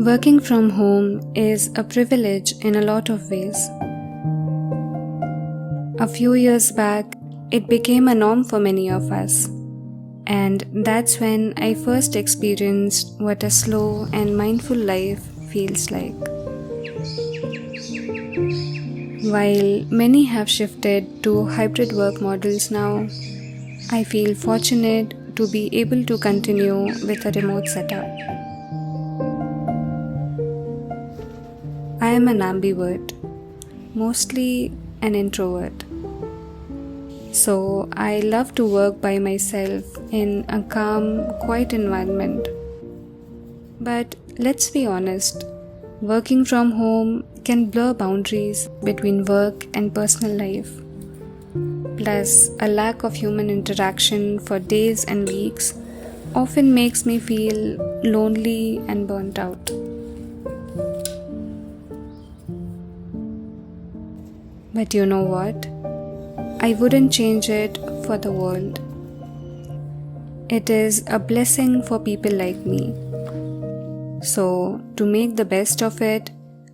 Working from home is a privilege in a lot of ways. A few years back, it became a norm for many of us. And that's when I first experienced what a slow and mindful life feels like. While many have shifted to hybrid work models now, I feel fortunate to be able to continue with a remote setup. I am an ambivert, mostly an introvert. So I love to work by myself in a calm, quiet environment. But let's be honest, working from home can blur boundaries between work and personal life. Plus, a lack of human interaction for days and weeks often makes me feel lonely and burnt out. But you know what? I wouldn't change it for the world. It is a blessing for people like me. So, to make the best of it,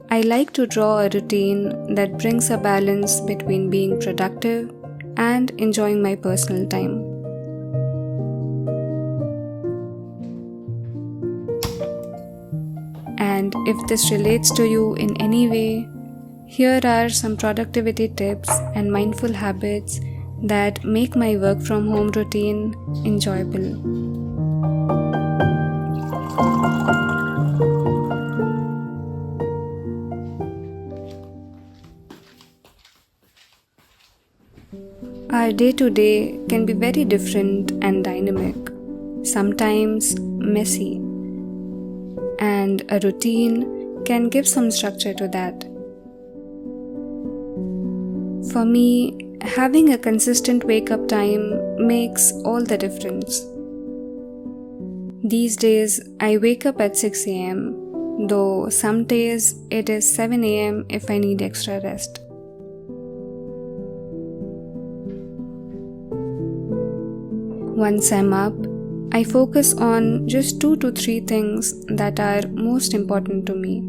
I like to draw a routine that brings a balance between being productive and enjoying my personal time. And if this relates to you in any way, here are some productivity tips and mindful habits that make my work from home routine enjoyable. Our day-to-day can be very different and dynamic, sometimes messy, and a routine can give some structure to that. For me, having a consistent wake-up time makes all the difference. These days, I wake up at 6 a.m., though some days it is 7 a.m. if I need extra rest. Once I'm up, I focus on just 2 to 3 things that are most important to me.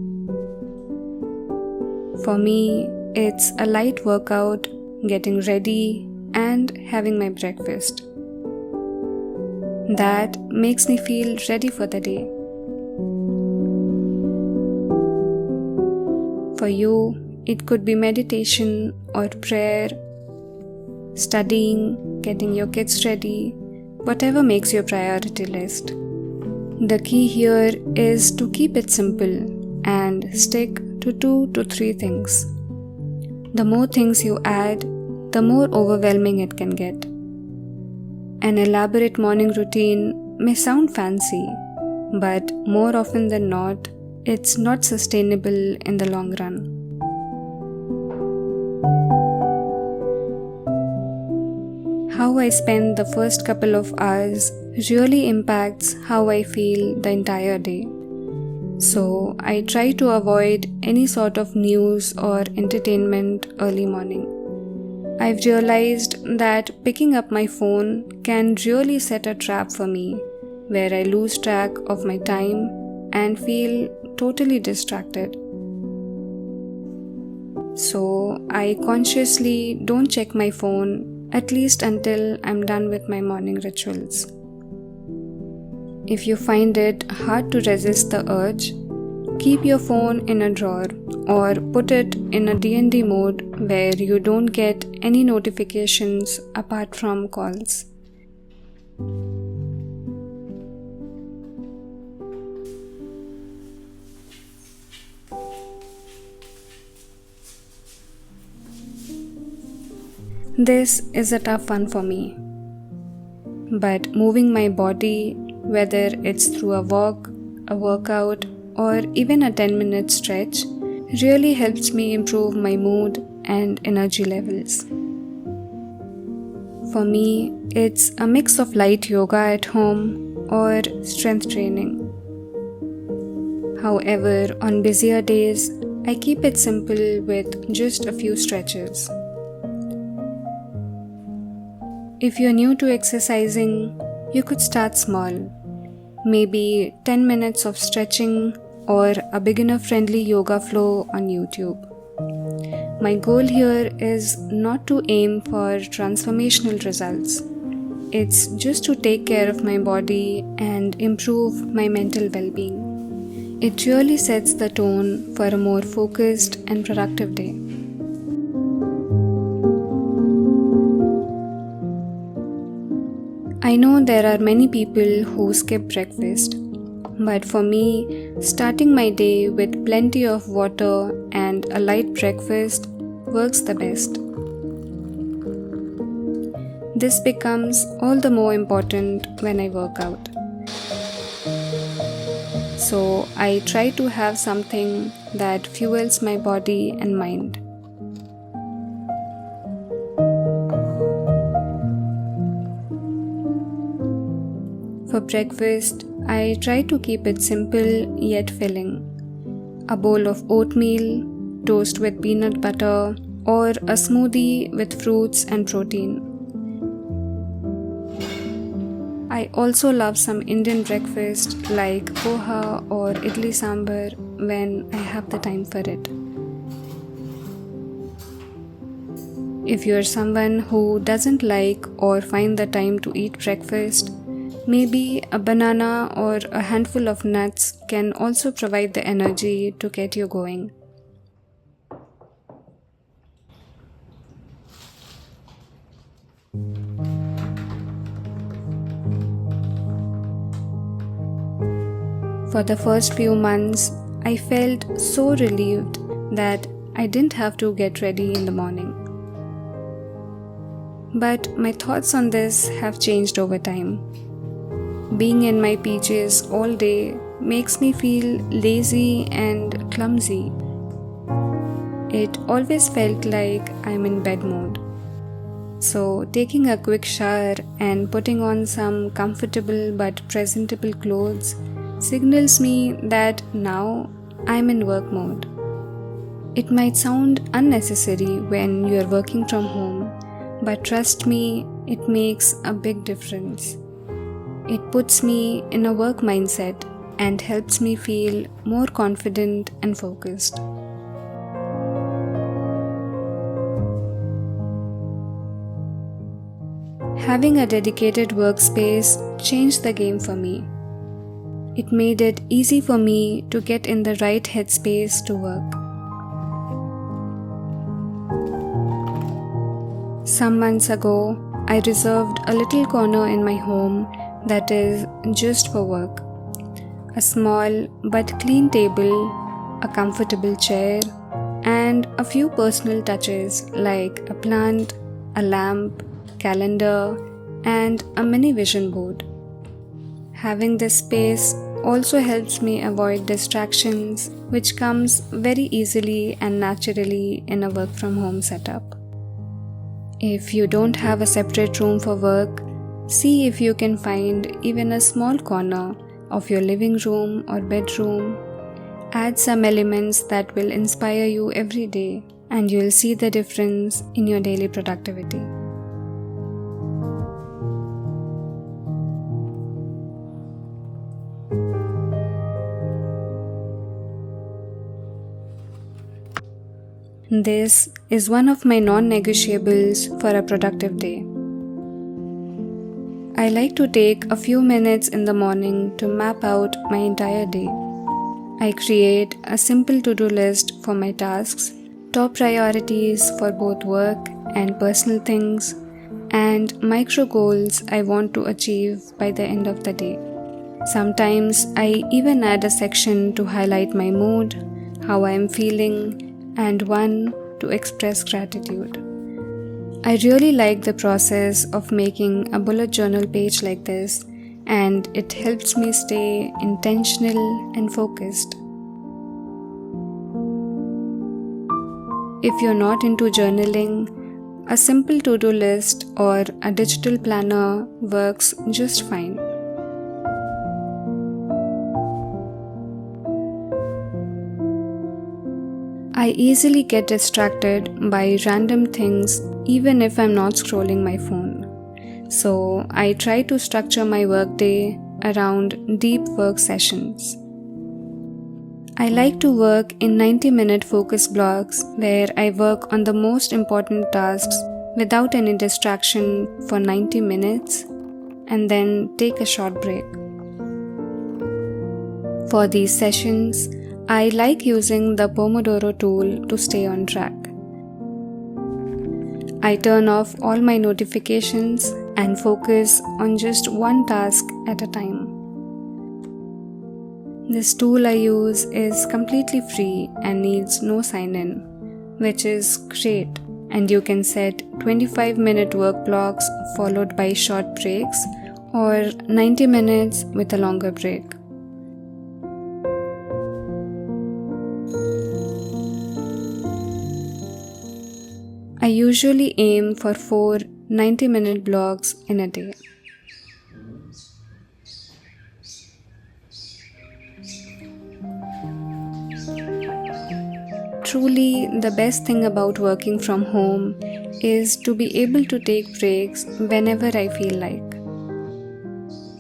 For me, it's a light workout, getting ready, and having my breakfast. That makes me feel ready for the day. For you, it could be meditation or prayer, studying, getting your kids ready, whatever makes your priority list. The key here is to keep it simple and stick to 2 to 3 things. The more things you add, the more overwhelming it can get. An elaborate morning routine may sound fancy, but more often than not, it's not sustainable in the long run. How I spend the first couple of hours really impacts how I feel the entire day. So I try to avoid any sort of news or entertainment early morning. I've realized that picking up my phone can really set a trap for me, where I lose track of my time and feel totally distracted. So I consciously don't check my phone, at least until I'm done with my morning rituals. If you find it hard to resist the urge, keep your phone in a drawer or put it in a D&D mode where you don't get any notifications apart from calls. This is a tough one for me. But moving my body, whether it's through a walk, a workout, or even a 10-minute stretch, really helps me improve my mood and energy levels. For me, it's a mix of light yoga at home or strength training. However, on busier days, I keep it simple with just a few stretches. If you're new to exercising, you could start small. Maybe 10 minutes of stretching or a beginner-friendly yoga flow on YouTube. My goal here is not to aim for transformational results. It's just to take care of my body and improve my mental well-being. It really sets the tone for a more focused and productive day. I know there are many people who skip breakfast, but for me, starting my day with plenty of water and a light breakfast works the best. This becomes all the more important when I work out. So I try to have something that fuels my body and mind. For breakfast, I try to keep it simple yet filling. A bowl of oatmeal, toast with peanut butter, or a smoothie with fruits and protein. I also love some Indian breakfast like poha or idli sambar when I have the time for it. If you're someone who doesn't like or find the time to eat breakfast, maybe a banana or a handful of nuts can also provide the energy to get you going. For the first few months, I felt so relieved that I didn't have to get ready in the morning. But my thoughts on this have changed over time. Being in my PJs all day makes me feel lazy and clumsy. It always felt like I'm in bed mode. So taking a quick shower and putting on some comfortable but presentable clothes signals me that now I'm in work mode. It might sound unnecessary when you're working from home, but trust me, it makes a big difference. It puts me in a work mindset and helps me feel more confident and focused. Having a dedicated workspace changed the game for me. It made it easy for me to get in the right headspace to work. Some months ago, I reserved a little corner in my home that is just for work. A small but clean table, a comfortable chair, and a few personal touches like a plant, a lamp, calendar, and a mini vision board. Having this space also helps me avoid distractions, which comes very easily and naturally in a work from home setup. If you don't have a separate room for work, see if you can find even a small corner of your living room or bedroom. Add some elements that will inspire you every day, and you'll see the difference in your daily productivity. This is one of my non-negotiables for a productive day. I like to take a few minutes in the morning to map out my entire day. I create a simple to-do list for my tasks, top priorities for both work and personal things, and micro goals I want to achieve by the end of the day. Sometimes I even add a section to highlight my mood, how I am feeling, and one to express gratitude. I really like the process of making a bullet journal page like this, and it helps me stay intentional and focused. If you're not into journaling, a simple to-do list or a digital planner works just fine. I easily get distracted by random things even if I'm not scrolling my phone. So I try to structure my workday around deep work sessions. I like to work in 90-minute focus blocks where I work on the most important tasks without any distraction for 90 minutes and then take a short break. For these sessions, I like using the Pomodoro tool to stay on track. I turn off all my notifications and focus on just one task at a time. This tool I use is completely free and needs no sign-in, which is great, and you can set 25-minute work blocks followed by short breaks or 90 minutes with a longer break. I usually aim for 4 90-minute blocks in a day. Truly, the best thing about working from home is to be able to take breaks whenever I feel like.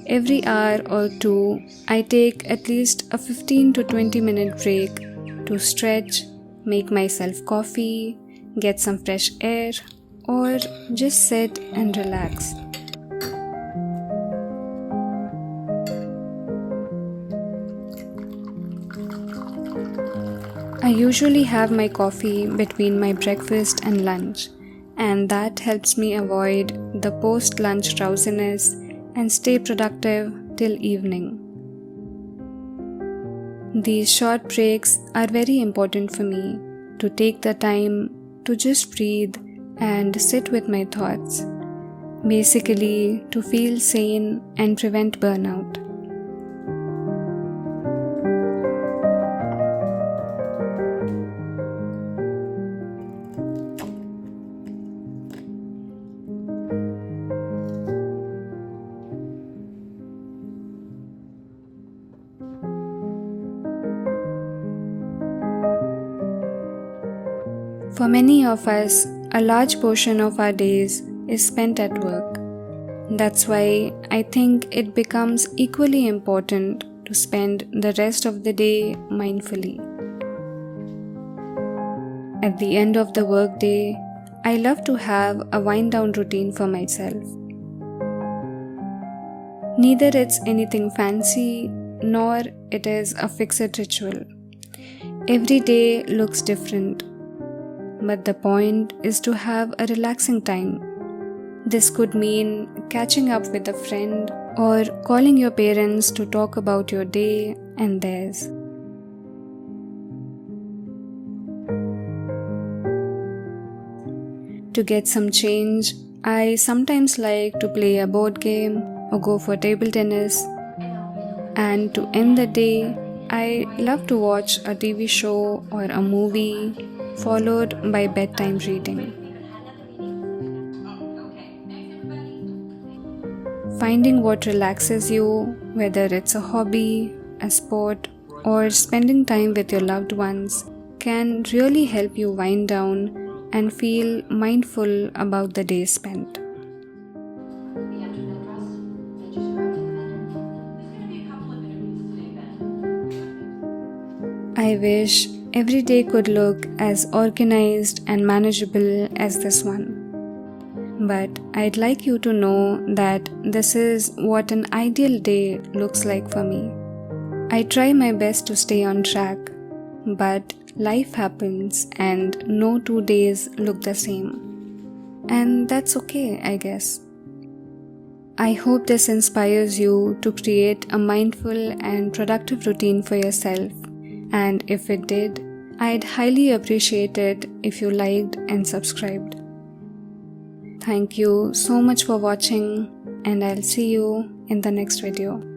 Every hour or two, I take at least a 15 to 20 minute break to stretch, make myself coffee, get some fresh air, or just sit and relax. I usually have my coffee between my breakfast and lunch, and that helps me avoid the post-lunch drowsiness and stay productive till evening. These short breaks are very important for me to take the time to just breathe and sit with my thoughts, basically to feel sane and prevent burnout. For many of us, a large portion of our days is spent at work. That's why I think it becomes equally important to spend the rest of the day mindfully. At the end of the workday, I love to have a wind-down routine for myself. Neither it's anything fancy, nor it is a fixed ritual. Every day looks different. But the point is to have a relaxing time. This could mean catching up with a friend or calling your parents to talk about your day and theirs. To get some change, I sometimes like to play a board game or go for table tennis. And to end the day, I love to watch a TV show or a movie, followed by bedtime reading. Finding what relaxes you, whether it's a hobby, a sport, or spending time with your loved ones, can really help you wind down and feel mindful about the day spent. I wish every day could look as organized and manageable as this one. But I'd like you to know that this is what an ideal day looks like for me. I try my best to stay on track, but life happens and no 2 days look the same. And that's okay, I guess. I hope this inspires you to create a mindful and productive routine for yourself. And if it did, I'd highly appreciate it if you liked and subscribed. Thank you so much for watching, and I'll see you in the next video.